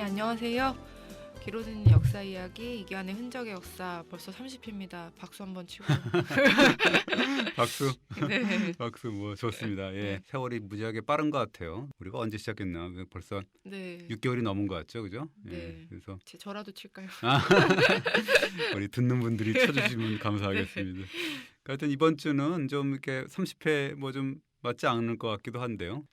안녕하세요. 기로는 역사 이야기 이기환의 흔적의 역사 벌써 30회입니다. 박수 한번 치고. 박수. 네. 박수 뭐 좋습니다. 예. 네. 세월이 무지하게 빠른 것 같아요. 우리가 언제 시작했나? 벌써 네. 6개월이 넘은 것 같죠, 그죠? 네. 예. 그래서 저라도 칠까요? 우리 듣는 분들이 쳐주시면 감사하겠습니다. 하여튼 이번 주는 좀 이렇게 30회 뭐 좀 맞지 않을 것 같기도 한데요.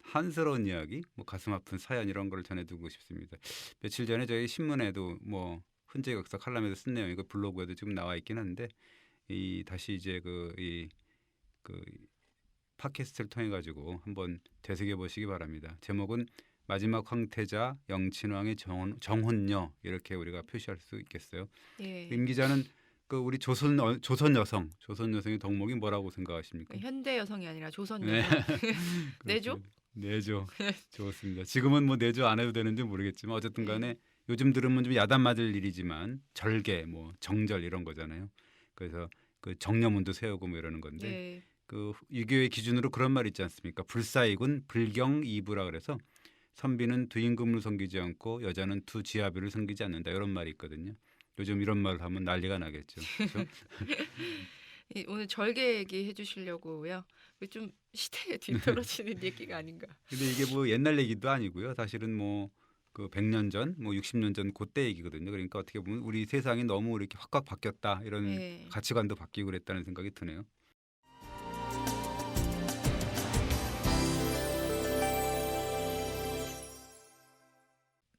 한스러운 이야기, 뭐 가슴 아픈 사연 이런 걸 전해두고 싶습니다. 며칠 전에 저희 신문에도 뭐 흔적 역사 칼럼에도 쓴 내용, 이거 블로그에도 지금 나와 있긴 한데 이 다시 이제 그 팟캐스트를 통해 가지고 한번 되새겨 보시기 바랍니다. 제목은 마지막 황태자 영친왕의 정혼녀 이렇게 우리가 표시할 수 있겠어요. 예. 임 기자는 그 우리 조선 여성의 덕목이 뭐라고 생각하십니까? 현대 여성이 아니라 조선 네. 여성. 내조? 내조. 좋습니다. 지금은 뭐 내조 안 해도 되는지 모르겠지만 어쨌든 간에 요즘 들으면 좀 야단 맞을 일이지만 절개, 뭐 정절 이런 거잖아요. 그래서 그 정려문도 세우고 뭐 이러는 건데 예. 그 유교의 기준으로 그런 말 있지 않습니까? 불사이군 불경이부라 그래서 선비는 두 임금을 섬기지 않고 여자는 두 지아비를 섬기지 않는다 이런 말이 있거든요. 요즘 이런 말을 하면 난리가 나겠죠. 그렇죠? 오늘 절개 얘기 해주시려고요. 좀 시대에 뒤떨어지는 얘기가 아닌가. 근데 이게 뭐 옛날 얘기도 아니고요. 사실은 뭐 그 100년 전, 뭐 60년 전 그때 얘기거든요. 그러니까 어떻게 보면 우리 세상이 너무 이렇게 확확 바뀌었다 이런 예. 가치관도 바뀌고 그랬다는 생각이 드네요.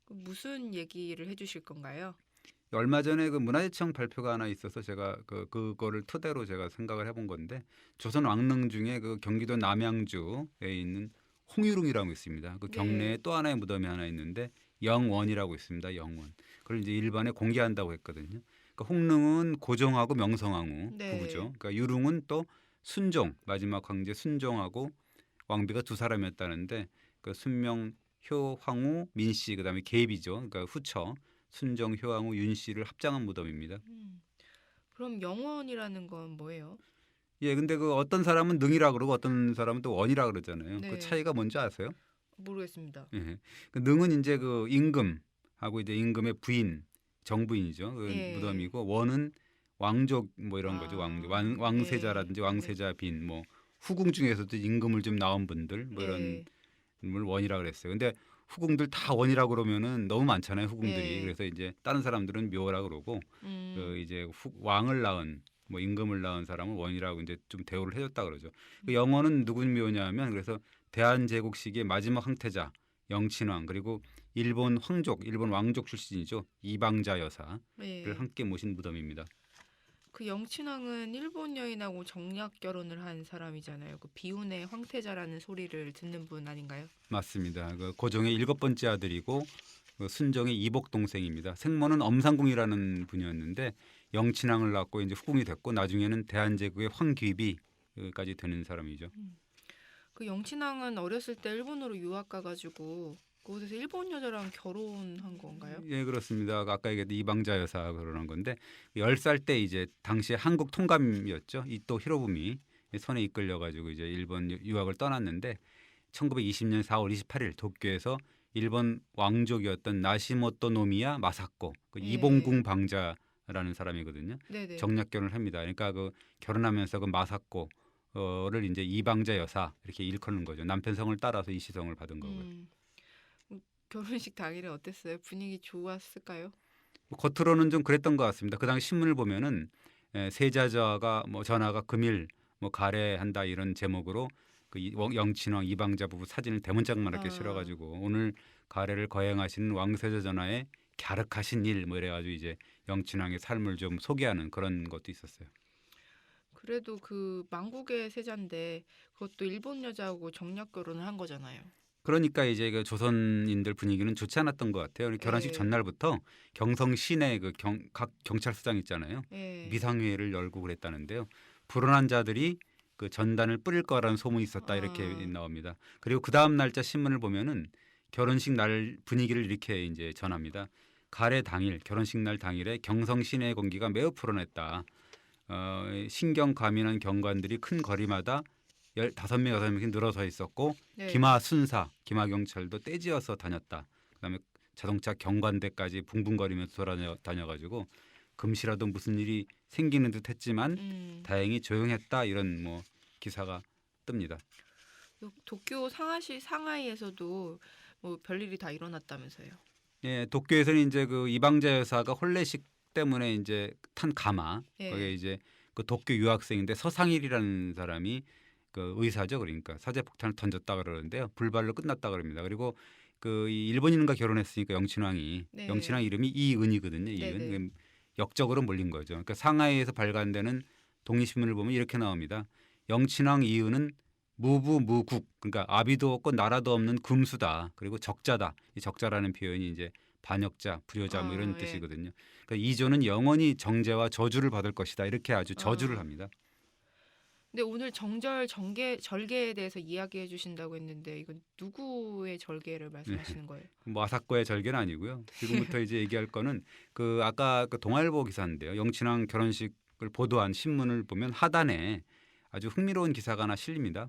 무슨 얘기를 해주실 건가요? 얼마 전에 그 문화재청 발표가 하나 있어서 제가 그거를 토대로 제가 생각을 해본 건데 조선 왕릉 중에 그 경기도 남양주에 있는 홍유릉이라고 있습니다. 그 경내에 네. 또 하나의 무덤이 하나 있는데 영원이라고 있습니다. 영원. 그걸 이제 일반에 공개한다고 했거든요. 그러니까 홍릉은 고종하고 명성황후 네. 부부죠. 그러니까 유릉은 또 순종 마지막 황제 순종하고 왕비가 두 사람이었다는데 그 순명 효황후 민씨 그다음에 계비죠. 그러니까 후처. 순정, 효황후, 윤 씨를 합장한 무덤입니다. 그럼 영원이라는 건 뭐예요? 예, 근데 그 어떤 사람은 능이라 그러고 어떤 사람은 또 원이라 그러잖아요. 네. 그 차이가 뭔지 아세요? 모르겠습니다. 예. 그 능은 이제 그 임금하고 이제 임금의 부인, 정부인이죠. 그 예. 무덤이고 원은 왕족 뭐 이런 거죠. 왕세자라든지 예. 왕세자 빈, 뭐 후궁 중에서도 임금을 좀 낳은 분들 뭐 이런 예. 을 원이라 그랬어요. 근데 후궁들 다 원이라 그러면은 너무 많잖아요. 후궁들이. 예. 그래서 이제 다른 사람들은 묘라 그러고 그 이제 왕을 낳은 뭐 임금을 낳은 사람은 원이라고 이제 좀 대우를 해줬다 그러죠. 그 영어는 누군 묘냐면 그래서 대한제국 시기의 마지막 황태자 영친왕 그리고 일본 왕족 출신이죠. 이방자 여사를 예. 함께 모신 무덤입니다. 그 영친왕은 일본 여인하고 정략 결혼을 한 사람이잖아요. 그 비운의 황태자라는 소리를 듣는 분 아닌가요? 맞습니다. 그 고종의 7번째 아들이고 그 순종의 이복 동생입니다. 생모는 엄상궁이라는 분이었는데 영친왕을 낳고 이제 후궁이 됐고 나중에는 대한제국의 황귀비까지 되는 사람이죠. 그 영친왕은 어렸을 때 일본으로 유학 가가지고 그곳에서 일본 여자랑 결혼한 건가요? 예, 그렇습니다. 아까 얘기했던 이방자 여사 그러는 건데 10살 때 이제 당시에 한국 통감이었죠. 이토 히로부미 손에 이끌려 가지고 이제 일본 유학을 떠났는데 1920년 4월 28일 도쿄에서 일본 왕족이었던 나시모토 노미야 마사코 그 예. 이봉궁 방자라는 사람이거든요. 네네. 정략 결혼을 합니다. 그러니까 그 결혼하면서 그 마사코를 이제 이방자 여사 이렇게 일컫는 거죠. 남편 성을 따라서 이 시성을 받은 거고요. 결혼식 당일은 어땠어요? 분위기 좋았을까요? 뭐 겉으로는 좀 그랬던 것 같습니다. 그 당시 신문을 보면은 세자자가 뭐 전하가 금일 뭐 가래한다 이런 제목으로 그 영친왕 이방자 부부 사진을 대문짝만하게 실어가지고 오늘 가래를 거행하시는 왕세자 전하의 갸륵하신 일 뭐 이래가지고 이제 영친왕의 삶을 좀 소개하는 그런 것도 있었어요. 그래도 그 망국의 세자인데 그것도 일본 여자하고 정략 결혼을 한 거잖아요. 그러니까 이제 그 조선인들 분위기는 좋지 않았던 것 같아요. 결혼식 예. 전날부터 경성 시내 그 각 경찰서장 있잖아요. 예. 미상회의를 열고 그랬다는데요. 불운한 자들이 그 전단을 뿌릴 거라는 소문이 있었다 이렇게 나옵니다. 그리고 그 다음 날짜 신문을 보면은 결혼식 날 분위기를 이렇게 이제 전합니다. 가래 당일 결혼식 날 당일에 경성 시내 공기가 매우 불온했다. 신경 과민한 경관들이 큰 거리마다 15명, 6명씩 늘어서 있었고 네. 기마 순사, 기마 경찰도 떼지어서 다녔다. 그다음에 자동차 경관대까지 붕붕거리면서 돌아다녀가지고 금시라도 무슨 일이 생기는 듯했지만 다행히 조용했다 이런 뭐 기사가 뜹니다. 도쿄 상하시 상하이에서도 뭐 별일이 다 일어났다면서요. 예, 도쿄에서는 이제 그 이방자 여사가 혼례식 때문에 이제 탄 가마 거기에 예. 이제 그 도쿄 유학생인데 서상일이라는 사람이 그 의사죠. 그러니까 사제폭탄을 던졌다 그러는데요. 불발로 끝났다 그럽니다. 그리고 그 이 일본인과 결혼했으니까 영친왕이 네. 영친왕 이름이 이은이거든요. 네, 이은. 네. 역적으로 몰린 거죠. 그러니까 상하이에서 발간되는 독립신문을 보면 이렇게 나옵니다. 영친왕 이은은 무부무국 그러니까 아비도 없고 나라도 없는 금수다. 그리고 적자다. 이 적자라는 표현이 이제 반역자, 불효자 뭐 이런 예. 뜻이거든요. 그러니까 이조는 영원히 정죄와 저주를 받을 것이다. 이렇게 아주 저주를 아. 합니다. 근데 오늘 정절 절개에 대해서 이야기해 주신다고 했는데 이건 누구의 절개를 말씀하시는 거예요? 뭐 아사코의 절개는 아니고요. 지금부터 이제 얘기할 거는 그 아까 그 동아일보 기사인데요. 영친왕 결혼식을 보도한 신문을 보면 하단에 아주 흥미로운 기사가 하나 실립니다.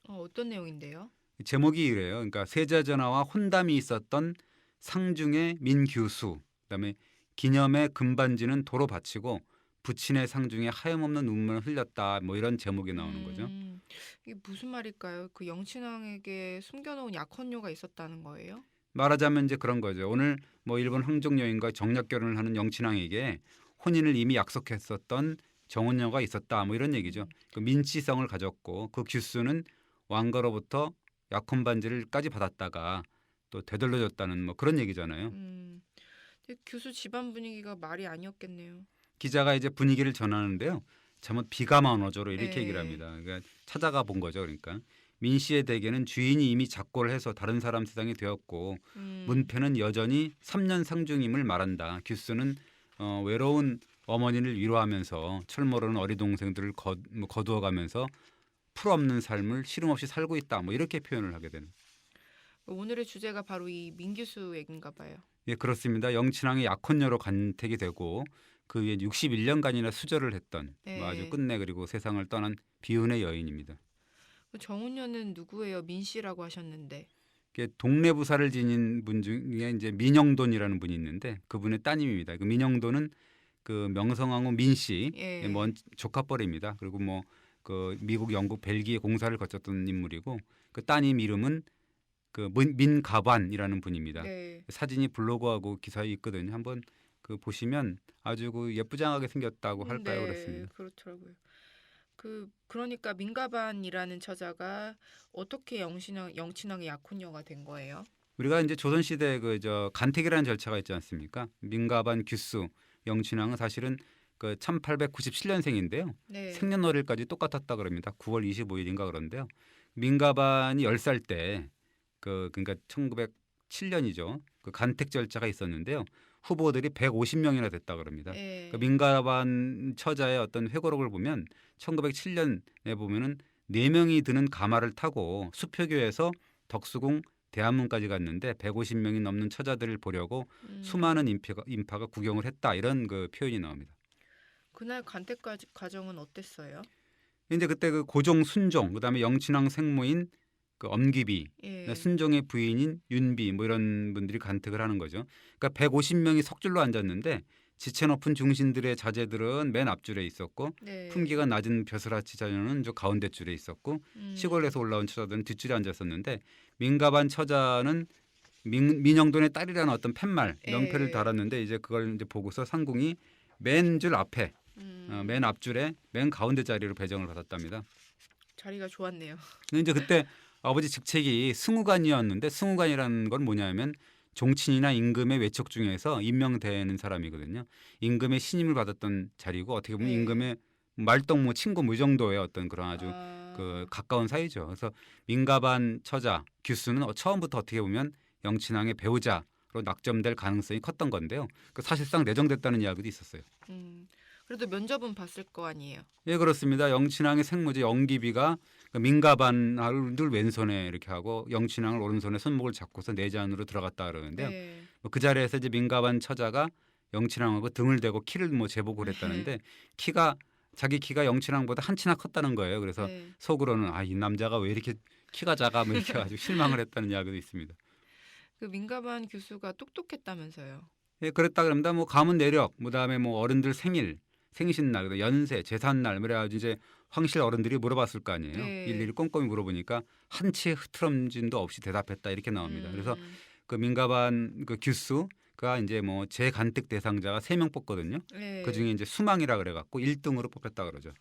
어떤 내용인데요? 제목이 이래요. 그러니까 세자전하와 혼담이 있었던 상중의 민규수, 그다음에 기념의 금반지는 도로 바치고 부친의 상중에 하염없는 눈물을 흘렸다. 뭐 이런 제목이 나오는 거죠. 이게 무슨 말일까요? 그 영친왕에게 숨겨놓은 약혼녀가 있었다는 거예요? 말하자면 이제 그런 거죠. 오늘 뭐 일본 황족 여인과 정략 결혼을 하는 영친왕에게 혼인을 이미 약속했었던 정혼녀가 있었다. 뭐 이런 얘기죠. 그 민치성을 가졌고 그 규수는 왕가로부터 약혼 반지를까지 받았다가 또 되돌려줬다는 뭐 그런 얘기잖아요. 근데 교수 집안 분위기가 말이 아니었겠네요. 기자가 이제 분위기를 전하는데요. 잘못 비가마너조로 이렇게 네. 얘기를 합니다. 그러니까 찾아가 본 거죠. 그러니까 민 씨의 댁에는 주인이 이미 작고를 해서 다른 사람 세상이 되었고 문패는 여전히 3년 상중임을 말한다. 규수는 외로운 어머니를 위로하면서 철모르는 어린 동생들을 거두어가면서 풀없는 삶을 시름없이 살고 있다. 뭐 이렇게 표현을 하게 되는. 오늘의 주제가 바로 이 민규수 얘기인가 봐요. 예, 그렇습니다. 영친왕이 약혼녀로 간택이 되고 그 위에 61년간이나 수절을 했던 뭐 아주 네. 끝내 그리고 세상을 떠난 비운의 여인입니다. 그 정혼녀는 누구예요? 민 씨라고 하셨는데. 이게 동네 부사를 지닌 분 중에 이제 민영돈이라는 분이 있는데 그분의 따님입니다. 그 민영돈은 그 명성황후 민 씨의 예. 먼 조카뻘입니다. 그리고 뭐 그 미국, 영국, 벨기에 공사를 거쳤던 인물이고 그 따님 이름은 그 민가반이라는 분입니다. 네. 사진이 블로그하고 기사에 있거든요. 한번 그 보시면 아주 그 예쁘장하게 생겼다고 할까요? 네, 그렇습니다. 그렇더라고요. 그러니까 민가반이라는 처자가 어떻게 영친왕의 약혼녀가 된 거예요? 우리가 이제 조선 시대 그 저 간택이라는 절차가 있지 않습니까? 민가반 규수 영친왕은 사실은 그 1897년생인데요. 네. 생년월일까지 똑같았다 그럽니다. 9월 25일인가 그런데요. 민가반이 10살 때 그러니까 1907년이죠. 그 간택 절차가 있었는데요. 후보들이 150명이나 됐다 그럽니다. 예. 그 민가반 처자의 어떤 회고록을 보면 1907년에 보면은 4명이 드는 가마를 타고 수표교에서 덕수궁 대한문까지 갔는데 150명이 넘는 처자들을 보려고 수많은 인파가 구경을 했다 이런 그 표현이 나옵니다. 그날 간택 과정은 어땠어요? 이제 그때 그 고종 순종 그다음에 영친왕 생모인 그 엄기비 예. 순종의 부인인 윤비 뭐 이런 분들이 간택을 하는 거죠. 그러니까 150명이 석줄로 앉았는데 지체 높은 중신들의 자제들은 맨 앞줄에 있었고 네. 품기가 낮은 벼슬아치 자녀는 저 가운데 줄에 있었고 시골에서 올라온 처자들은 뒷줄에 앉았었는데 민가반 처자는 민영돈의 딸이라는 어떤 팻말 명패를 예. 달았는데 이제 그걸 이제 보고서 상궁이 맨 줄 앞에 맨 앞줄에 맨 가운데 자리로 배정을 받았답니다. 자리가 좋았네요. 근데 이제 그때 아버지 직책이 승우관이었는데 승우관이라는 건 뭐냐면 종친이나 임금의 외척 중에서 임명되는 사람이거든요. 임금의 신임을 받았던 자리고 어떻게 보면 네. 임금의 말동무 친구 뭐 이 정도의 어떤 그런 아주 그 가까운 사이죠. 그래서 민가반 처자 규수는 처음부터 어떻게 보면 영친왕의 배우자로 낙점될 가능성이 컸던 건데요. 그 사실상 내정됐다는 이야기도 있었어요. 그래도 면접은 봤을 거 아니에요. 예, 그렇습니다. 영친왕의 생모제 영기비가 그 민가반을 왼손에 이렇게 하고 영친왕을 오른손에 손목을 잡고서 내전으로 들어갔다 그러는데요. 네. 그 자리에서 이제 민가반 처자가 영친왕하고 등을 대고 키를 뭐 재보고 그랬다는데 자기 키가 영친왕보다 한치나 컸다는 거예요. 그래서 네. 속으로는 이 남자가 왜 이렇게 키가 작아 뭐 이렇게 아주 실망을 했다는 이야기도 있습니다. 그 민가반 교수가 똑똑했다면서요. 예, 그랬다 그럽니다. 뭐 가문 내력, 그다음에 뭐 어른들 생일, 생신날, 그다음에 연세, 재산날, 그래가지고 이제 황실 어른들이 물어봤을 거 아니에요. 네. 일일이 꼼꼼히 물어보니까 한치의 흐트럼짐도 없이 대답했다 이렇게 나옵니다. 그래서 음. 그 민가반 그 규수가 이제 뭐 재간택 대상자가 3명 뽑거든요. 그 네. 중에 이제 수망이라 그래갖고 1등으로 뽑혔다 그러죠.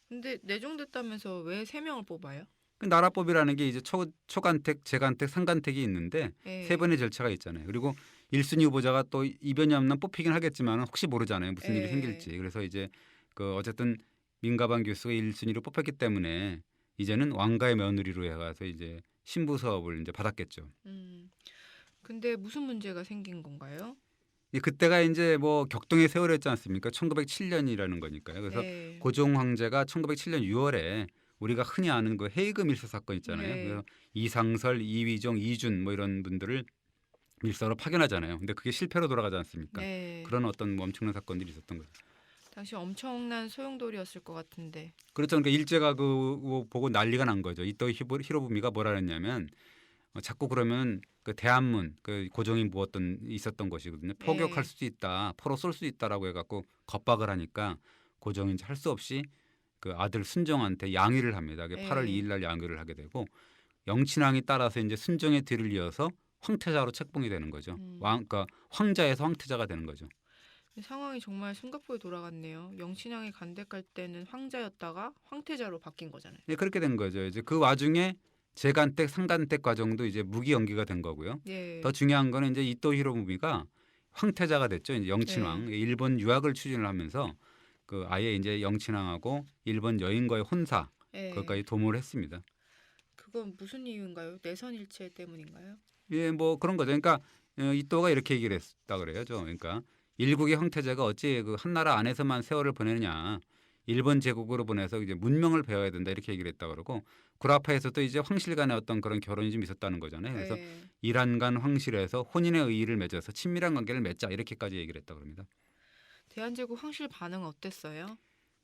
근데 내정됐다면서 왜 3명을 뽑아요? 그 나라법이라는 게 이제 초간택, 재간택, 상간택이 있는데 세 네. 번의 절차가 있잖아요. 그리고 1순위 후보자가 또 이변이 없는 뽑히긴 하겠지만 혹시 모르잖아요. 무슨 일이 네. 생길지. 그래서 이제 그 어쨌든 민가방 교수가 1순위로 뽑혔기 때문에 이제는 왕가의 며느리로 해가서 이제 신부 사업을 이제 받았겠죠. 음. 근데 무슨 문제가 생긴 건가요? 그때가 이제 뭐 격동의 세월이었지 않습니까? 1907년이라는 거니까요. 그래서 네. 고종 황제가 1907년 6월에 우리가 흔히 아는 그 헤이그 밀서 사건 있잖아요. 네. 그래서 이상설, 이위종, 이준 뭐 이런 분들을 밀서로 파견하잖아요. 근데 그게 실패로 돌아가지 않습니까? 네. 그런 어떤 뭐 엄청난 사건들이 있었던 거죠. 당시 엄청난 소용돌이였을 것 같은데. 그렇죠. 그러니까 일제가 그거 보고 난리가 난 거죠. 이토 히로부미가 뭐라 그랬냐면 자꾸 그러면 그 대한문 그 고종이 모았던 있었던 것이거든요. 포격할 네. 수도 있다, 포로 쏠 수 있다라고 해갖고 겁박을 하니까 고종이 이제 할 수 없이 그 아들 순종한테 양위를 합니다. 그게 8월 네. 2일 날 양위를 하게 되고 영친왕이 따라서 이제 순종의 뒤를 이어서 황태자로 책봉이 되는 거죠. 음. 그러니까 황자에서 황태자가 되는 거죠. 상황이 정말 숨가쁘게 돌아갔네요. 영친왕이 간택할 때는 황자였다가 황태자로 바뀐 거잖아요. 네, 그렇게 된 거죠. 이제 그 와중에 재간택, 상간택 과정도 이제 무기 연기가 된 거고요. 더 네. 중요한 거는 이제 이토 히로부미가 황태자가 됐죠. 이제 네. 영친왕 일본 유학을 추진을 하면서 그 아예 이제 영친왕하고 일본 여인과의 혼사 네. 그것까지 도모를 했습니다. 그건 무슨 이유인가요? 내선 일체 때문인가요? 예, 뭐 그런 거죠. 그러니까 이또가 이렇게 얘기를 했다 그래야죠. 그러니까 일국의 황태자가 어찌 그 한나라 안에서만 세월을 보내느냐. 일본 제국으로 보내서 이제 문명을 배워야 된다 이렇게 얘기를 했다 그러고 구라파에서도 이제 황실 간의 어떤 그런 결혼이 좀 있었다는 거잖아요. 그래서 네. 이란간 황실에서 혼인의 의의를 맺어서 친밀한 관계를 맺자 이렇게까지 얘기를 했다 그럽니다. 대한제국 황실 반응은 어땠어요?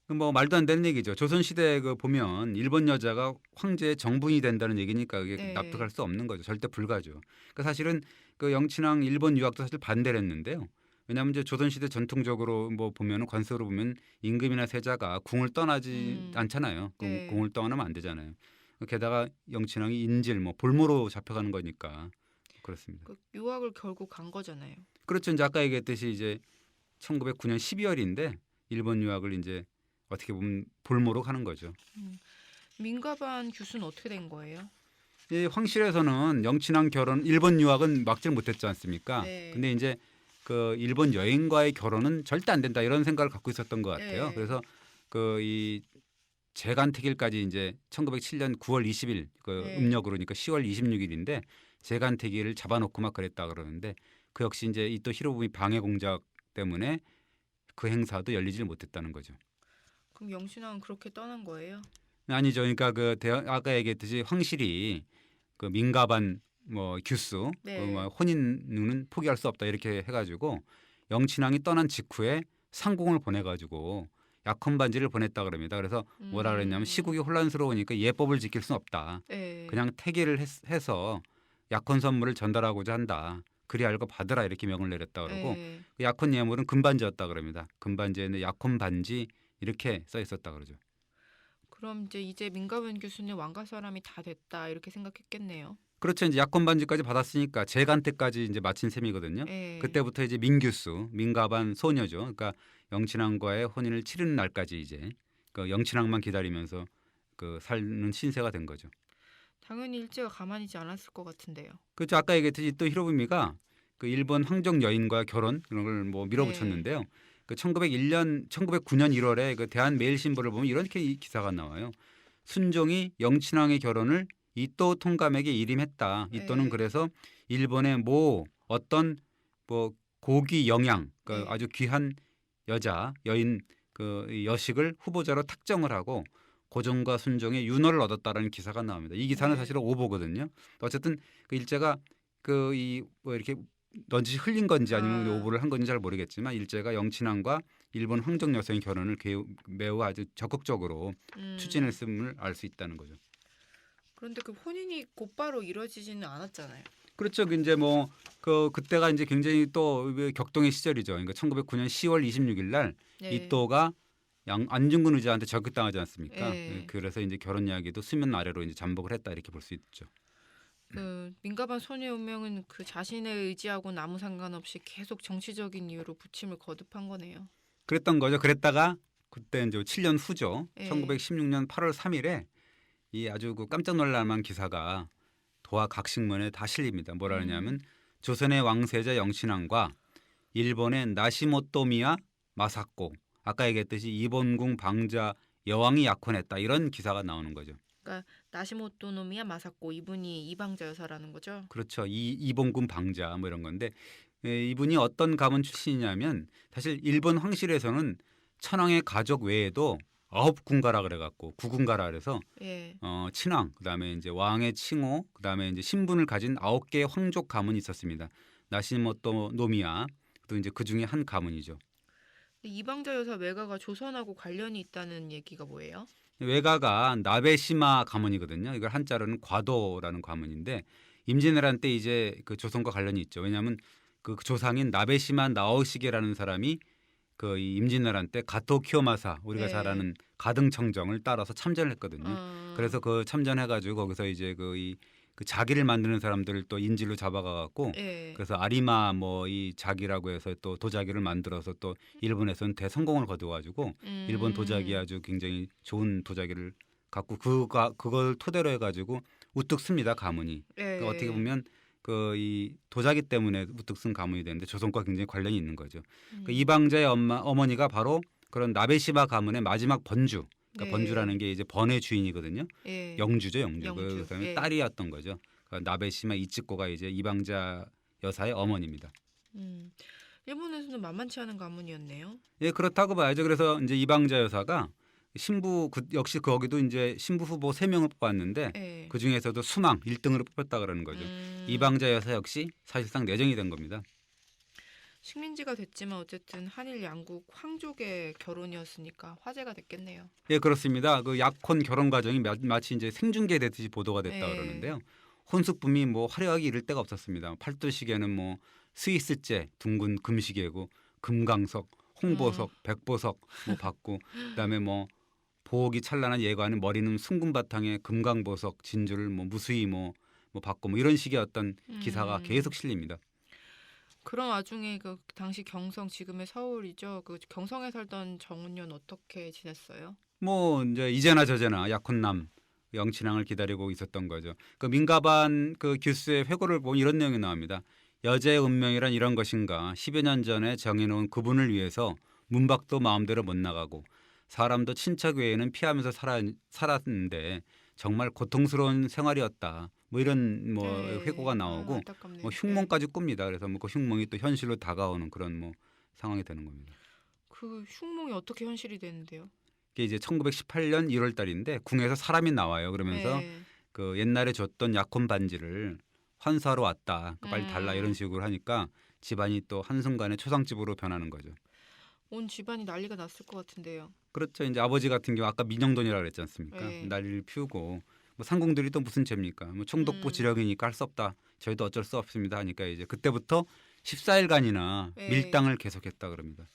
뭐 말도 안 되는 얘기죠. 조선시대 그 보면 일본 여자가 황제의 정분이 된다는 얘기니까 그게 네. 납득할 수 없는 거죠. 절대 불가죠. 그러니까 사실은 그 영친왕 일본 유학도 사실 반대를 했는데요. 왜냐하면 이제 조선시대 전통적으로 뭐 보면은 관습으로 보면 임금이나 세자가 궁을 떠나지 음. 않잖아요. 네. 궁을 떠나면 안 되잖아요. 게다가 영친왕이 인질 뭐 볼모로 잡혀가는 거니까 그렇습니다. 그 유학을 결국 간 거잖아요. 그렇죠. 이제 아까 얘기했듯이 이제 1909년 12월인데 일본 유학을 이제 어떻게 보면 볼모로 가는 거죠. 음. 민가반 교수는 어떻게 된 거예요? 이 황실에서는 영친왕 결혼 일본 유학은 막질 못했지 않습니까? 네. 근데 이제 그 일본 여인과의 결혼은 절대 안 된다 이런 생각을 갖고 있었던 것 같아요. 네. 그래서 그 이 재간택일까지 이제 1907년 9월 20일 그 네. 음력으로 그러니까 10월 26일인데 재간택일을 잡아놓고 막 그랬다 그러는데 그 역시 이제 이 또 히로부미 방해 공작 때문에 그 행사도 열리질 못했다는 거죠. 그럼 영신왕은 그렇게 떠난 거예요? 아니죠. 그러니까 아까 얘기했듯이 황실이 그 민가반 뭐 규수 뭐 네. 혼인은 포기할 수 없다 이렇게 해가지고 영친왕이 떠난 직후에 상궁을 보내가지고 약혼 반지를 보냈다 그럽니다. 그래서 뭐라 그랬냐면 음. 시국이 혼란스러우니까 예법을 지킬 수는 없다. 네. 그냥 태기를 해서 약혼 선물을 전달하고자 한다. 그리 알고 받으라 이렇게 명을 내렸다 그러고 네. 그 약혼 예물은 금반지였다 그럽니다. 금반지에는 약혼 반지 이렇게 써 있었다 그러죠. 그럼 이제 민가반 교수는 왕가 사람이 다 됐다 이렇게 생각했겠네요. 그렇죠. 이제 약혼 반지까지 받았으니까 재간 때까지 이제 마친 셈이거든요. 네. 그때부터 이제 민규수, 민가반 소녀죠. 그러니까 영친왕과의 혼인을 치르는 날까지 이제 그 영친왕만 기다리면서 그 살는 신세가 된 거죠. 당연히 일제가 가만히 있지 않았을 것 같은데요. 그렇죠. 아까 얘기했듯이 또 히로부미가 그 일본 황정 여인과 결혼 이런 걸 뭐 네. 밀어붙였는데요. 그 1909년 1월에 그 대한매일신보를 보면 이렇게 이 기사가 나와요. 순종이 영친왕의 결혼을 이토 통감에게 일임했다. 이토는 네. 그래서 일본의 모 어떤 뭐 고귀 영양 그 네. 아주 귀한 여인 그 여식을 후보자로 탁정을 하고 고종과 순종의 윤허를 얻었다라는 기사가 나옵니다. 이 기사는 네. 사실은 오보거든요. 어쨌든 그 일제가 그 이 뭐 이렇게 넌지 흘린 건지 아니면 아. 오보를 한 건지 잘 모르겠지만 일제가 영친왕과 일본 황정 여성의 결혼을 매우 아주 적극적으로 음. 추진했음을 알 수 있다는 거죠. 그런데 그 혼인이 곧바로 이루어지지는 않았잖아요. 그렇죠. 이제 뭐 그때가 이제 굉장히 또 격동의 시절이죠. 그러니까 1909년 10월 26일 날 네. 이또가 안중근 의장한테 적극당하지 않습니까? 예. 그래서 이제 결혼 이야기도 수면 아래로 이제 잠복을 했다 이렇게 볼 수 있죠. 그 민가반 소녀의 운명은 그 자신의 의지하고는 아무 상관없이 계속 정치적인 이유로 부침을 거듭한 거네요. 그랬던 거죠. 그랬다가 그때 이제 7년 후죠. 예. 1916년 8월 3일에 이 아주 그 깜짝 놀랄 만한 기사가 도하 각신문에 다 실립니다. 뭐라 음. 하냐면 조선의 왕세자 영신왕과 일본의 나시모토미야 마사코 아까 얘기했듯이 이본궁 방자 여왕이 약혼했다 이런 기사가 나오는 거죠. 그러니까 나시모토노미야 마사코 이분이 이방자 여사라는 거죠. 그렇죠. 이본궁 방자 뭐 이런 건데 이분이 어떤 가문 출신이냐면 사실 일본 황실에서는 천황의 가족 외에도 9군가라 그래갖고 9군가라 그래서 예. 친왕 그다음에 이제 왕의 칭호 그다음에 이제 신분을 가진 9개의 황족 가문이 있었습니다. 나시모토 노미야 또 이제 그 중에 한 가문이죠. 이방자 여사 외가가 조선하고 관련이 있다는 얘기가 뭐예요? 외가가 나베시마 가문이거든요. 이걸 한자로는 과도라는 가문인데 임진왜란 때 이제 그 조선과 관련이 있죠. 왜냐하면 그 조상인 나베시마 나오시게라는 사람이 이 임진왜란 때 가토 키요마사 우리가 잘 네. 아는 가등청정을 따라서 참전을 했거든요. 어. 그래서 그 참전해가지고 거기서 이제 그 자기를 만드는 사람들을 또 인질로 잡아가갖고 예. 그래서 아리마 뭐 이 자기라고 해서 또 도자기를 만들어서 또 일본에서는 대성공을 거둬가지고 일본 도자기 아주 굉장히 좋은 도자기를 갖고 그걸 토대로 해가지고 우뚝 씁니다 가문이. 그러니까 어떻게 예. 보면 이 도자기 때문에 우뚝 쓴 가문이 되는데 조선과 굉장히 관련이 있는 거죠. 그 음. 이방자의 어머니가 바로 그런 나베시마 가문의 마지막 번주. 그러니까 네. 번주라는 게 이제 번의 주인이거든요. 예. 영주죠, 영주. 영주. 그 사람이 예. 딸이었던 거죠. 그러니까 나베시마 이츠코가 이제 이방자 여사의 어머니입니다. 음. 일본에서는 만만치 않은 가문이었네요. 예, 그렇다고 봐야죠. 그래서 이제 이방자 여사가 신부 역시 거기도 이제 신부 후보 3명을 뽑았는데 예. 그 중에서도 수망 1등으로 뽑혔다 그러는 거죠. 이방자 여사 역시 사실상 내정이 된 겁니다. 식민지가 됐지만 어쨌든 한일 양국 황족의 결혼이었으니까 화제가 됐겠네요. 예, 그렇습니다. 그 약혼 결혼 과정이 마치 이제 생중계되듯이 보도가 됐다 예. 그러는데요. 혼수품이 뭐 화려하게 이를 데가 없었습니다. 팔도시계는 뭐 스위스제 둥근 금시계고 금강석, 홍보석, 백보석 뭐 받고 그다음에 뭐 보옥이 찬란한 예관은 머리는 숭금 바탕에 금강보석 진주를 뭐 무수히 뭐 받고 뭐 이런 식의 어떤 기사가 계속 실립니다. 그런 와중에 그 당시 경성 지금의 서울이죠. 그 경성에 살던 정은년 어떻게 지냈어요? 뭐 이제 이제나 저제나 약혼남 영친왕을 기다리고 있었던 거죠. 그 민가반 그 교수의 회고를 보면 이런 내용이 나옵니다. 여자의 운명이란 이런 것인가. 10여 년 전에 정해놓은 그분을 위해서 문 밖도 마음대로 못 나가고 사람도 친척 외에는 피하면서 살았는데 정말 고통스러운 생활이었다. 뭐 이런 뭐 네. 회고가 나오고 안타깝네요. 뭐 흉몽까지 꿉니다. 그래서 뭐 그 흉몽이 또 현실로 다가오는 그런 뭐 상황이 되는 겁니다. 그 흉몽이 어떻게 현실이 되는데요? 이게 이제 1918년 1월 달인데 궁에서 사람이 나와요. 그러면서 네. 그 옛날에 줬던 약혼 반지를 환수하러 왔다. 빨리 달라 이런 식으로 하니까 집안이 또 한순간에 초상집으로 변하는 거죠. 온 집안이 난리가 났을 것 같은데요. 그렇죠. 이제 아버지 같은 경우 아까 민영돈이라고 그랬지 않습니까? 네. 난리를 피우고 뭐 상궁들이 또 무슨 죄입니까? 뭐 총독부 지령이니까 할 수 없다. 저희도 어쩔 수 없습니다 하니까 이제 그때부터 14일간이나 네. 밀당을 계속했다 그럽니다.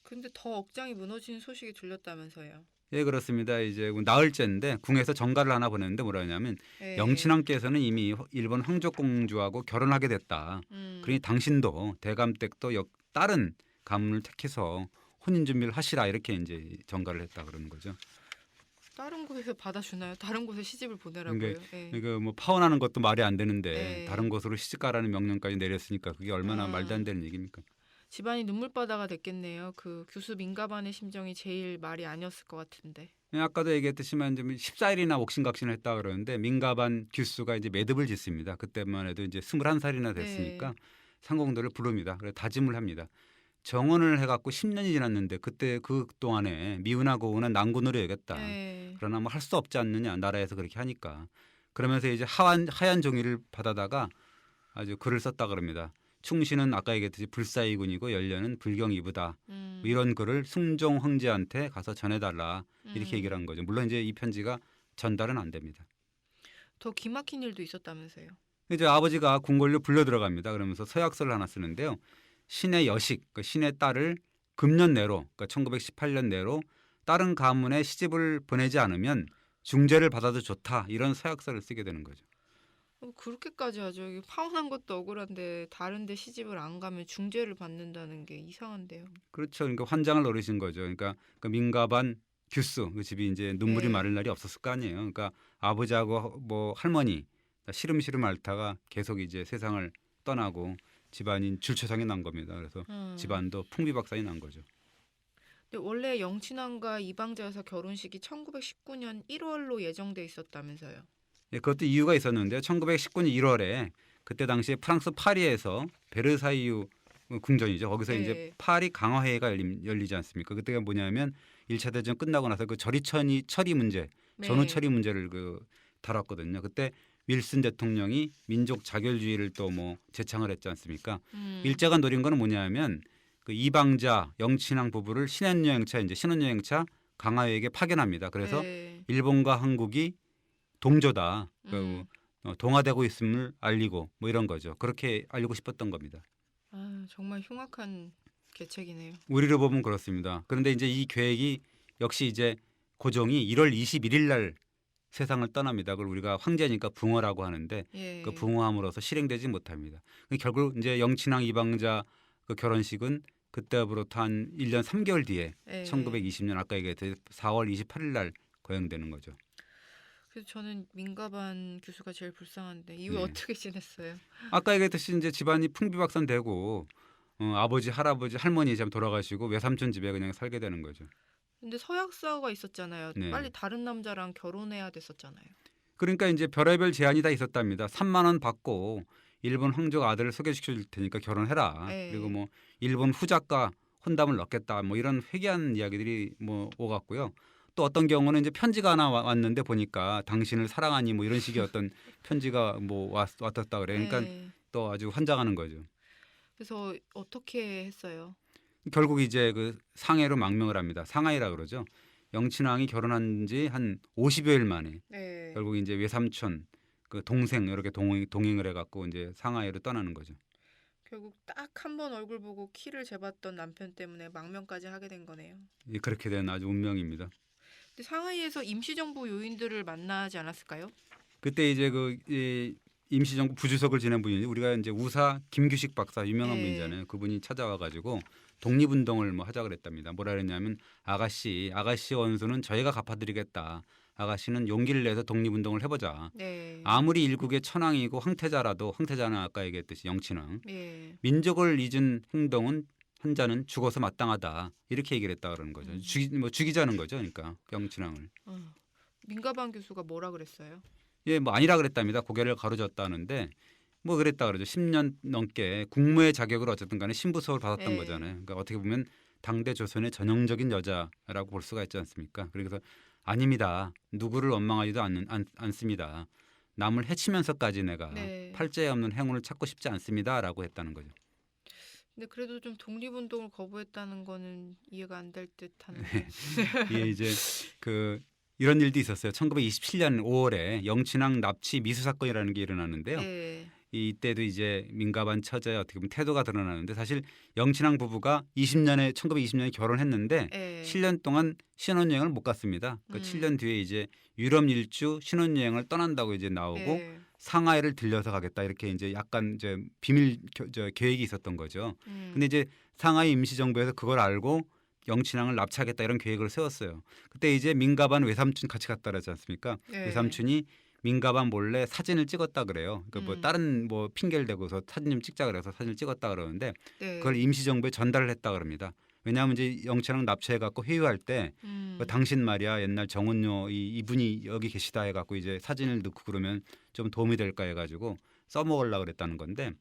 근데 더 억장이 무너지는 소식이 들렸다면서요. 예, 그렇습니다. 이제 나흘째인데 궁에서 정가를 하나 보냈는데 뭐라 하냐면 네. 영친왕께서는 이미 일본 황족공주하고 결혼하게 됐다. 그러니 당신도 대감댁도 다른 가문을 택해서 혼인 준비를 하시라 이렇게 이제 정가를 했다 그러는 거죠. 다른 곳에서 받아주나요? 다른 곳에 시집을 보내라고요? 네. 그러니까 뭐 파혼하는 것도 말이 안 되는데 네. 다른 곳으로 시집가라는 명령까지 내렸으니까 그게 얼마나 말도 안 되는 얘기입니까? 집안이 눈물바다가 됐겠네요. 그 교수 민가반의 심정이 제일 말이 아니었을 것 같은데. 아까도 얘기했듯이만 14일이나 옥신각신을 했다 그러는데 민가반 규수가 이제 매듭을 짓습니다. 그때만 해도 이제 21살이나 됐으니까 상공들을 부릅니다. 그래서 다짐을 합니다. 정혼을 해갖고 10년이 지났는데 그때 그 동안에 미운하 고운한 난군으로 여겼다. 네. 그러나 뭐 할 수 없지 않느냐 나라에서 그렇게 하니까. 그러면서 이제 하얀 종이를 받아다가 아주 글을 썼다 그럽니다. 충신은 아까 얘기했듯이 불사이군이고 연려는 불경이부다. 뭐 이런 글을 승종 황제한테 가서 전해달라 이렇게 얘기를 한 거죠. 물론 이제 이 편지가 전달은 안 됩니다. 더 기막힌 일도 있었다면서요. 이제 아버지가 궁궐로 불려 들어갑니다. 그러면서 서약서를 하나 쓰는데요. 신의 여식, 그 신의 딸을 금년 내로, 그러니까 1918년 내로 다른 가문에 시집을 보내지 않으면 중재를 받아도 좋다. 이런 서약서를 쓰게 되는 거죠. 그렇게까지 하죠. 이게 파혼한 것도 억울한데 다른데 시집을 안 가면 중재를 받는다는 게 이상한데요. 그렇죠. 그러니까 환장을 노리신 거죠. 그러니까 그 민가반 규스 그 집이 이제 눈물이 네. 마를 날이 없었을 거 아니에요. 그러니까 아버지하고 뭐 할머니 시름시름 앓다가 계속 이제 세상을 떠나고 집안인 줄초상이 난 겁니다. 그래서 음. 집안도 풍비박산이 난 거죠. 근데 원래 영친왕과 이방자 여사 결혼식이 1919년 1월로 예정돼 있었다면서요. 예, 그것도 이유가 있었는데요. 1919년 1월에 그때 당시에 프랑스 파리에서 베르사유 궁전이죠. 거기서 이제 네. 파리 강화회의가 열리지 않습니까? 그때가 뭐냐면 1차 대전 끝나고 나서 그 처리 문제, 전후 네. 처리 문제를 그 다뤘거든요. 그때 윌슨 대통령이 민족 자결주의를 또 뭐 제창을 했지 않습니까? 음. 일제가 노린 거는 뭐냐면 그 이방자 영친왕 부부를 신혼여행차 강화회에게 파견합니다. 그래서 네. 일본과 한국이 동조다. 음. 동화되고 있음을 알리고 뭐 이런 거죠. 그렇게 알리고 싶었던 겁니다. 아, 정말 흉악한 계책이네요. 우리로 보면 그렇습니다. 그런데 이제 이 계획이 역시 이제 고종이 1월 21일 날 세상을 떠납니다. 그걸 우리가 황제니까 붕어라고 하는데 예. 그 붕어함으로써 실행되지 못합니다. 결국 이제 영친왕 이방자 그 결혼식은 그때부터 한 1년 3개월 뒤에 예. 1920년 아까 얘기했듯이 4월 28일 날 거행되는 거죠. 그래서 저는 민가반 교수가 제일 불쌍한데 이후 네. 어떻게 지냈어요? 아까 얘기했듯이 이제 집안이 풍비박산되고 아버지, 할아버지, 할머니 참 돌아가시고 외삼촌 집에 그냥 살게 되는 거죠. 근데 서약서가 있었잖아요. 네. 빨리 다른 남자랑 결혼해야 됐었잖아요. 그러니까 이제 별의별 제한이 다 있었답니다. 3만 원 받고 일본 황족 아들을 소개시켜 줄 테니까 결혼해라. 네. 그리고 뭐 일본 후작과 혼담을 넣겠다. 뭐 이런 회개한 이야기들이 뭐 오갔고요. 또 어떤 경우는 이제 편지가 하나 왔는데 보니까 당신을 사랑하니 뭐 이런 식의 어떤 편지가 뭐 왔었다 그래. 그러니까 네. 또 아주 환장하는 거죠. 그래서 어떻게 했어요? 결국 이제 그 상해로 망명을 합니다. 상하이라 그러죠. 영친왕이 결혼한 지 한 50여일 만에 네. 결국 이제 외삼촌 그 동생 이렇게 동행을 해갖고 이제 상하이로 떠나는 거죠. 결국 딱 한 번 얼굴 보고 키를 재봤던 남편 때문에 망명까지 하게 된 거네요. 그렇게 된 아주 운명입니다. 근데 상하이에서 임시정부 요인들을 만나지 않았을까요? 그때 이제 이 임시정부 부주석을 지낸 분이 우리가 이제 우사 김규식 박사 유명한 네. 분이잖아요. 그분이 찾아와가지고 독립운동을 뭐 하자 그랬답니다. 뭐라 그랬냐면 아가씨 원수는 저희가 갚아드리겠다. 아가씨는 용기를 내서 독립운동을 해보자. 네. 아무리 일국의 천황이고 황태자는 아까 얘기했듯이 영친왕 예. 민족을 잊은 행동은 한자는 죽어서 마땅하다 이렇게 얘기를 했다 그러는 거죠. 죽이자는 거죠. 그러니까 영친왕을. 민가반 교수가 뭐라 그랬어요? 예, 뭐 아니라 그랬답니다. 고개를 가로젓다는데 뭐 그랬다 그러죠. 10년 넘게 국무의 자격으로 어쨌든 간에 신부 수업을 받았던 네. 거잖아요. 그러니까 어떻게 보면 당대 조선의 전형적인 여자라고 볼 수가 있지 않습니까? 그래서 아닙니다. 누구를 원망하지도 않습니다. 남을 해치면서까지 내가 네. 팔자에 없는 행운을 찾고 싶지 않습니다라고 했다는 거죠. 근데 그래도 좀 독립운동을 거부했다는 거는 이해가 안 될 듯하는데. 이게 이제 이런 일도 있었어요. 1927년 5월에 영친왕 납치 미수 사건이라는 게 일어나는데요. 예. 이때도 이제 민가반 처자의 어떻게 보면 태도가 드러나는데 사실 영친왕 부부가 1920년에 결혼했는데 예. 7년 동안 신혼여행을 못 갔습니다. 그 7년 뒤에 이제 유럽 일주 신혼여행을 떠난다고 이제 나오고 예. 상하이를 들려서 가겠다 이렇게 이제 약간 이제 비밀 계획이 있었던 거죠. 근데 이제 상하이 임시정부에서 그걸 알고 영친왕을 납치하겠다 이런 계획을 세웠어요. 그때 이제 민가반 외삼촌 같이 갔다 그러지 않습니까? 예. 외삼촌이 민가반 몰래 사진을 찍었다 그래요. 그러니까 뭐 음. 다른 뭐 핑계를 대고서 사진 좀 찍자 그래서 사진을 찍었다 그러는데 네. 그걸 임시정부에 전달을 했다 그럽니다. 왜냐하면 이제 영친왕 납치해 갖고 회유할 때 당신 말이야 옛날 정은요 이분이 여기 계시다 해갖고 이제 사진을 넣고 그러면 좀 도움이 될까 해가지고 써먹으려고 그랬다는 건데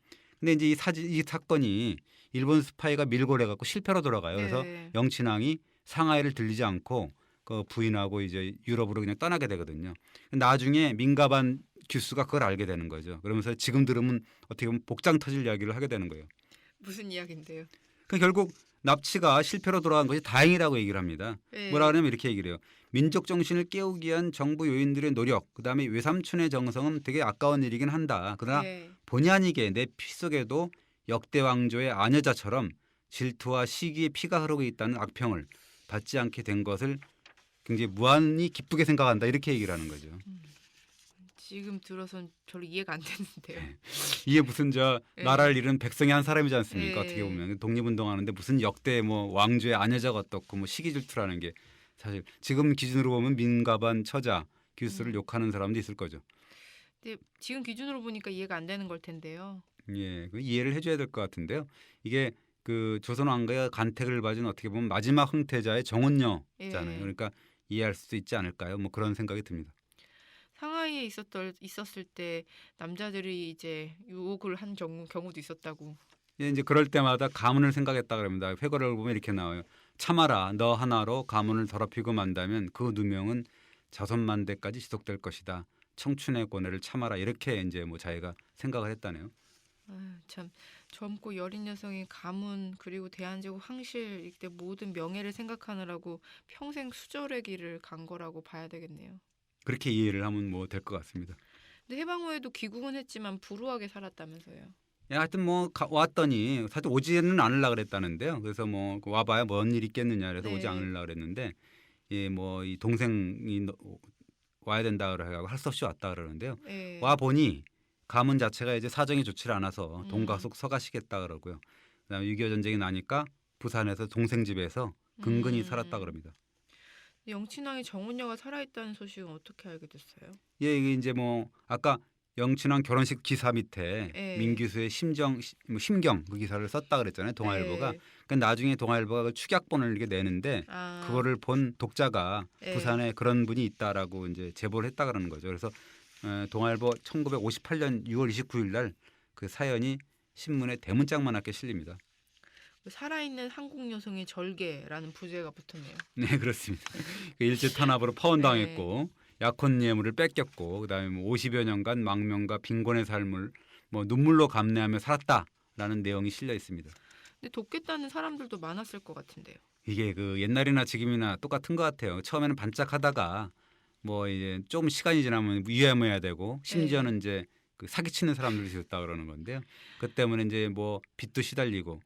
근데 이제 이 사건이 일본 스파이가 밀고 해갖고 실패로 돌아가요. 그래서 네. 영친왕이 상하이를 들리지 않고 그 부인하고 이제 유럽으로 그냥 떠나게 되거든요. 나중에 민가반 규수가 그걸 알게 되는 거죠. 그러면서 지금 들으면 어떻게 보면 복장 터질 이야기를 하게 되는 거예요. 무슨 이야기인데요? 그 결국 납치가 실패로 돌아간 것이 다행이라고 얘기를 합니다. 예. 뭐라 그러냐면 이렇게 얘기를 해요. 민족 정신을 깨우기 위한 정부 요인들의 노력, 그다음에 외삼촌의 정성은 되게 아까운 일이긴 한다. 그러나 예. 본의 아니게 내 피 속에도 역대 왕조의 아녀자처럼 질투와 시기의 피가 흐르고 있다는 악평을 받지 않게 된 것을 굉장히 무한히 기쁘게 생각한다. 이렇게 얘기를 하는 거죠. 지금 들어선 별로 이해가 안 되는데요. 이게 무슨 저 예. 나라를 잃은 백성의 한 사람이지 않습니까? 예. 어떻게 보면 독립운동하는데 무슨 역대 뭐 왕조의 아녀자가 어떻고 뭐 시기 질투라는 게 사실 지금 기준으로 보면 민가반 처자 기수를 욕하는 사람도 있을 거죠. 근데 지금 기준으로 보니까 이해가 안 되는 걸 텐데요. 예, 그 이해를 해줘야 될 것 같은데요. 이게 그 조선 왕가가 간택을 받은 어떻게 보면 마지막 흥태자의 정혼녀잖아요. 예. 그러니까 이해할 수도 있지 않을까요? 뭐 그런 생각이 듭니다. 상하이에 있었을 때 남자들이 이제 유혹을 한 경우도 있었다고. 예, 이제 그럴 때마다 가문을 생각했다 그럽니다. 회고를 보면 이렇게 나와요. 참아라, 너 하나로 가문을 더럽히고 만다면 그 누명은 자손만대까지 지속될 것이다. 청춘의 고뇌를 참아라. 이렇게 이제 뭐 자기가 생각을 했다네요. 아유, 참 젊고 여린 여성이 가문 그리고 대한제국 황실 이때 모든 명예를 생각하느라고 평생 수절의 길을 간 거라고 봐야 되겠네요. 그렇게 이해를 하면 뭐 될 것 같습니다. 근데 해방 후에도 귀국은 했지만 불우하게 살았다면서요. 예, 하여튼 뭐 왔더니 사실 오지는 않으려 그랬다는데요. 그래서 뭐 와봐야 뭔 일 있겠느냐 그래서 오지 네. 않으려 그랬는데 예, 뭐 이 동생이 와야 된다 그래가지고 할 수 없이 왔다 그러는데요. 예. 와 보니 가문 자체가 이제 사정이 좋지 않아서 음. 동가속 서가시겠다 그러고요. 그다음에 6.25 전쟁이 나니까 부산에서 동생 집에서 근근히 살았다 그럽니다. 영친왕이 정혼녀가 살아있다는 소식은 어떻게 알게 됐어요? 예, 이게 이제 뭐 아까 영친왕 결혼식 기사 밑에 예. 민규수의 심경 그 기사를 썼다 그랬잖아요. 동아일보가. 예. 그러니까 나중에 동아일보가 그 축약본을 이렇게 내는데 아, 그거를 본 독자가 예. 부산에 그런 분이 있다라고 이제 제보를 했다 그러는 거죠. 그래서 동아일보 1958년 6월 29일 날 그 사연이 신문에 대문짝만하게 실립니다. 살아있는 한국 여성의 절개라는 부제가 붙었네요. 네, 그렇습니다. 그 일제 탄압으로 파원당했고 약혼 예물을 뺏겼고 그다음에 뭐 50여 년간 망명과 빈곤의 삶을 뭐 눈물로 감내하며 살았다라는 내용이 실려 있습니다. 근데 돕겠다는 사람들도 많았을 것 같은데요. 이게 그 옛날이나 지금이나 똑같은 것 같아요. 처음에는 반짝하다가 뭐 이제 좀 시간이 지나면 위험해야 되고 심지어는 이제 그 사기치는 사람들이 있었다 그러는 건데요. 그 때문에 이제 뭐 빚도 시달리고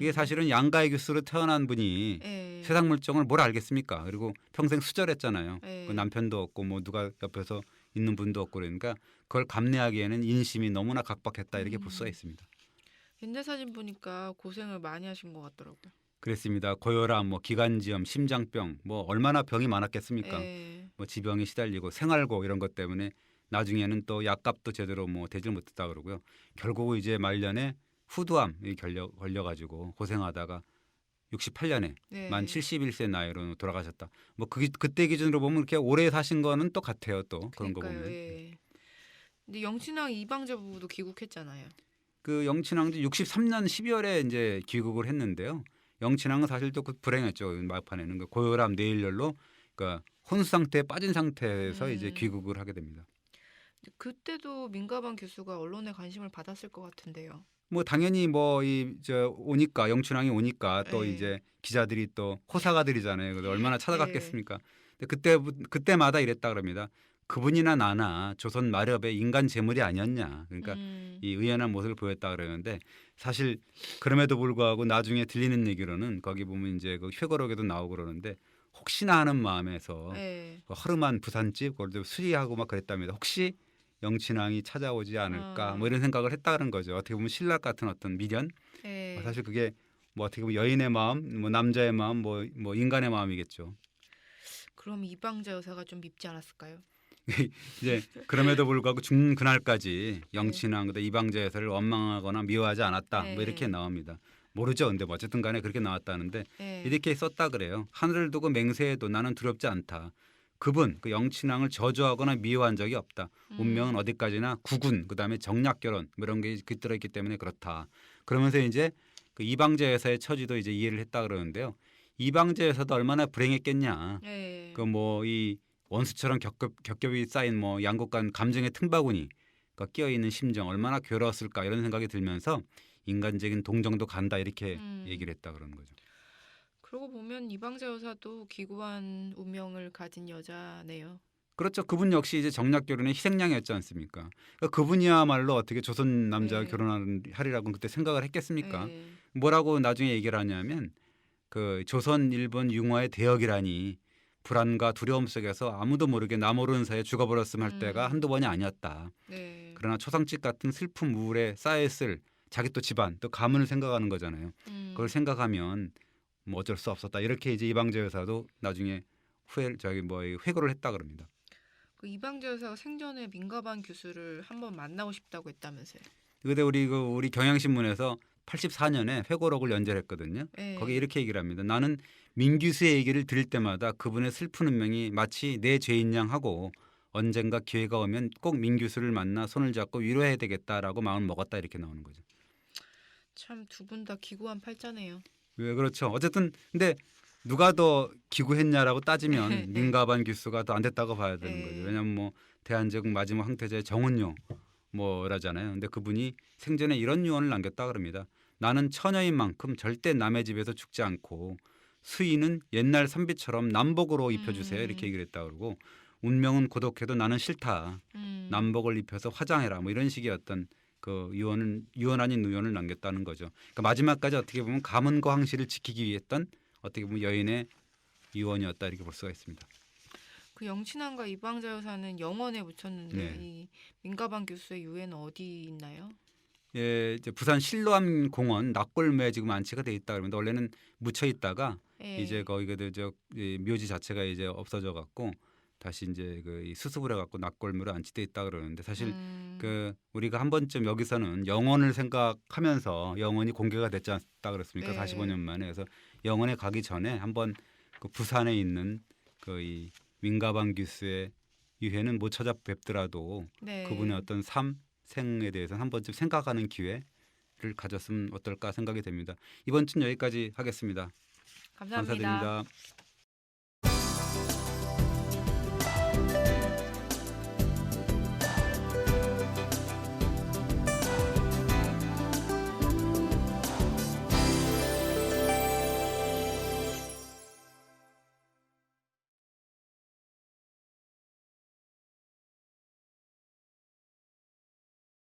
이게 사실은 양가의 교수로 태어난 분이 예. 세상 물정을 뭘 알겠습니까? 그리고 평생 수절했잖아요. 예. 그 남편도 없고 뭐 누가 옆에서 있는 분도 없고 그러니까 그걸 감내하기에는 인심이 너무나 각박했다 이렇게 볼 수가 있습니다. 옛날 사진 보니까 고생을 많이 하신 것 같더라고요. 그랬습니다. 고혈압, 뭐 기관지염, 심장병, 뭐 얼마나 병이 많았겠습니까? 예. 뭐 지병에 시달리고 생활고 이런 것 때문에 나중에는 또 약값도 제대로 뭐 되질 못했다 그러고요. 결국 이제 말년에 후두암이 걸려가지고 고생하다가 68년에 네. 만 71세 나이로 돌아가셨다. 뭐 그때 기준으로 보면 그렇게 오래 사신 거는 또 같아요. 또 그런 거 그러니까요. 보면. 예. 근데 영친왕 이방자 부부도 귀국했잖아요. 그 영친왕도 63년 12월에 이제 귀국을 했는데요. 영친왕은 사실 또 그 불행했죠. 막판에는 그 고혈압 뇌일열로 그러니까 혼수 상태에 빠진 상태에서 이제 귀국을 하게 됩니다. 그때도 민가방 교수가 언론의 관심을 받았을 것 같은데요. 뭐 당연히 뭐 이 저 오니까 영춘왕이 오니까 또 예. 이제 기자들이 또 호사가들이잖아요. 그래서 얼마나 찾아갔겠습니까? 근데 그때마다 이랬다 그럽니다. 그분이나 나나 조선 마렵의 인간 재물이 아니었냐. 그러니까 이 의연한 모습을 보였다 그러는데 사실 그럼에도 불구하고 나중에 들리는 얘기로는 거기 보면 이제 그 회고록에도 나오고 그러는데 혹시나 하는 마음에서 예. 그 허름한 부산집 그걸 수리하고 막 그랬답니다. 혹시 영친왕이 찾아오지 않을까 뭐 이런 생각을 했다는 거죠. 어떻게 보면 신락 같은 어떤 미련. 예. 사실 그게 뭐 어떻게 보면 여인의 마음, 뭐 남자의 마음, 뭐 인간의 마음이겠죠. 그럼 이방자 여사가 좀 밉지 않았을까요? 이제 그럼에도 불구하고 죽는 그날까지 영친왕 그다음 이방자 여사를 원망하거나 미워하지 않았다. 뭐 이렇게 나옵니다. 모르죠. 근데 뭐 어쨌든 간에 그렇게 나왔다는데 예. 이렇게 썼다 그래요. 하늘을 두고 맹세해도 나는 두렵지 않다. 그분 그 영친왕을 저주하거나 미워한 적이 없다. 운명은 어디까지나 구군 그다음에 정략 결혼 뭐 이런 게 깃들어 있기 때문에 그렇다. 그러면서 이제 그 이방자 여사의 처지도 이제 이해를 했다 그러는데요. 이방자 여사도 얼마나 불행했겠냐. 예. 그 뭐 이 원수처럼 겹겹이 쌓인 뭐 양국 간 감정의 틈바구니 끼어 있는 심정 얼마나 괴로웠을까 이런 생각이 들면서 인간적인 동정도 간다 이렇게 얘기를 했다 그러는 거죠. 그러고 보면 이방자 여사도 기구한 운명을 가진 여자네요. 그렇죠. 그분 역시 이제 정략 결혼의 희생양이었지 않습니까? 그러니까 그분이야말로 어떻게 조선 남자와 네. 결혼하리라고 그때 생각을 했겠습니까? 네. 뭐라고 나중에 얘기를 하냐면 그 조선 일본 융화의 대역이라니 불안과 두려움 속에서 아무도 모르게 나 모르는 사이에 죽어버렸음 할 때가 한두 번이 아니었다. 네. 그러나 초상집 같은 슬픔 우울에 쌓여있을 자기 또 집안 또 가문을 생각하는 거잖아요. 그걸 생각하면 뭐 어쩔 수 없었다. 이렇게 이제 이방자 여사도 나중에 회고를 했다 그럽니다. 그 이방자 여사가 생전에 민가반 교수를 한번 만나고 싶다고 했다면서요. 근데 우리 경향신문에서 84년에 회고록을 연재했거든요. 네. 거기 이렇게 얘기를 합니다. 나는 민 교수의 얘기를 들을 때마다 그분의 슬픈 운명이 마치 내 죄인 양 하고 언젠가 기회가 오면 꼭 민 교수를 만나 손을 잡고 위로해야 되겠다라고 마음을 먹었다 이렇게 나오는 거죠. 참 두 분 다 기구한 팔자네요. 왜 그렇죠. 어쨌든 근데 누가 더 기구했냐라고 따지면 네. 민가반 교수가 더 안 됐다고 봐야 되는 네. 거죠. 왜냐하면 뭐 대한제국 마지막 황태자의 정은요 뭐라잖아요. 근데 그분이 생전에 이런 유언을 남겼다 그럽니다. 나는 처녀인 만큼 절대 남의 집에서 죽지 않고 수의는 옛날 선비처럼 남복으로 입혀주세요. 이렇게 얘기를 했다 그러고 운명은 고독해도 나는 싫다. 남복을 입혀서 화장해라. 뭐 이런 식의 어떤 그 유언 아닌 유언을 남겼다는 거죠. 그러니까 마지막까지 어떻게 보면 가문과 황실을 지키기 위해 했던 어떻게 보면 여인의 유언이었다 이렇게 볼 수가 있습니다. 그 영친왕과 이방자 여사는 영원에 묻혔는데 네. 이 민가반 교수의 유해는 어디 있나요? 예, 이제 부산 실로암 공원 낙골묘에 지금 안치가 돼 있다 그러는데 원래는 묻혀 있다가 예. 이제 거기가 묘지 자체가 이제 없어져 갖고 다시 이제 그 수습을 해갖고 낙골묘로 안치돼 있다 그러는데 사실 그 우리가 한 번쯤 여기서는 영원을 생각하면서 영원이 공개가 됐지 않다 그랬습니까? 네. 45년 만에. 그래서 영원에 가기 전에 한번 그 부산에 있는 그 이 민가방 교수의 유해는 못 찾아 뵙더라도 네. 그분의 어떤 생에 대해서 한 번쯤 생각하는 기회를 가졌으면 어떨까 생각이 됩니다. 이번 주는 여기까지 하겠습니다. 감사합니다. 감사드립니다.